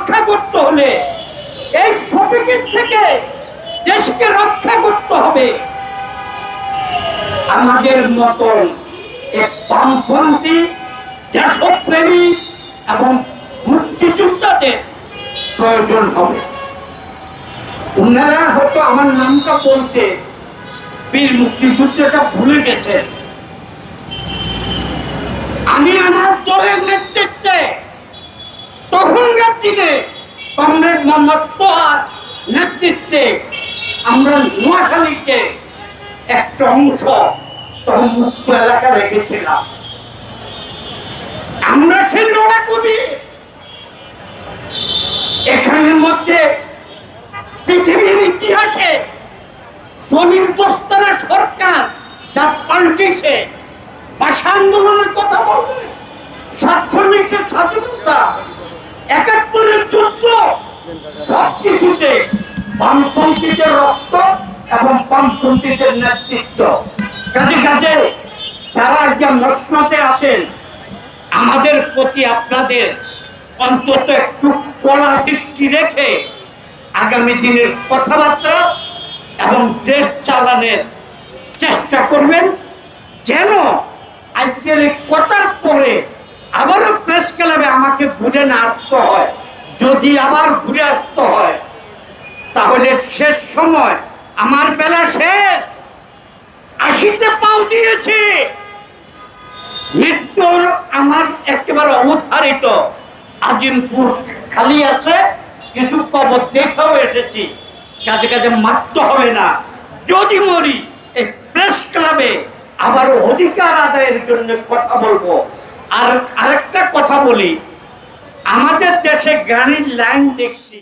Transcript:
রক্ষা করতে হলে এই শফিকের থেকে দেশকে রক্ষা করতে হবে। আমাদের মতন এক বামপন্থী দেশপ্রেমী এবং মুক্তিযোদ্ধাদের প্রয়োজন হবে। ওনারা হয়তো আমার নামটা বলতে বীর মুক্তিযুদ্ধটা ভুলে গেছেন। আমি আমার দলের নেতৃত্বে তখনকার দিনে কমরেড মোহাম্মদ তোহার নেতৃত্বে আমরা নোয়াখালীকে একটা অংশ তখন মুক্ত এলাকা রেখেছিলাম। আমরা সেই লড়াকবি এখানের মধ্যে পৃথিবীর ইতিহাসে জমির দোস্তারা সরকার যা পাল্টেছে, ভাষা আন্দোলনের কথা বলবে, ৪৭-এর স্বাধীনতা, ৭১-এর যুদ্ধ, সবকিছুতে বামপন্থীদের রক্ত এবং বামপন্থীদের নেতৃত্ব। কাজে কাজে যারা একজন মসনদে আছেন, আমাদের প্রতি আপনাদের অন্তত একটু কড়া দৃষ্টি রেখে আগামী দিনের কথাবার্তা এবং দেশ চালানোর চেষ্টা করবেন, যেন আজকের এই কথার পরে আবারও প্রেস ক্লাবে আমাকে ঘুরে না আসতে হয়। যদি আবার ঘুরে আসতে হয় তাহলে শেষ সময় আমার বেলা শেষ, ৮০-তে পাও দিয়েছি, মৃত্যুর আমার একেবারে অবধারিত। আজিমপুর খালি আছে, কিছু কবর দেখেও এসেছি। কাজে কাজে মারতে হবে না। যদি মরি এই প্রেস ক্লাবে আবার অধিকার আদায়ের জন্য কথা বলবো। আর আরেকটা কথা বলি, আমাদের দেশে গ্রানির লাইন দেখছি।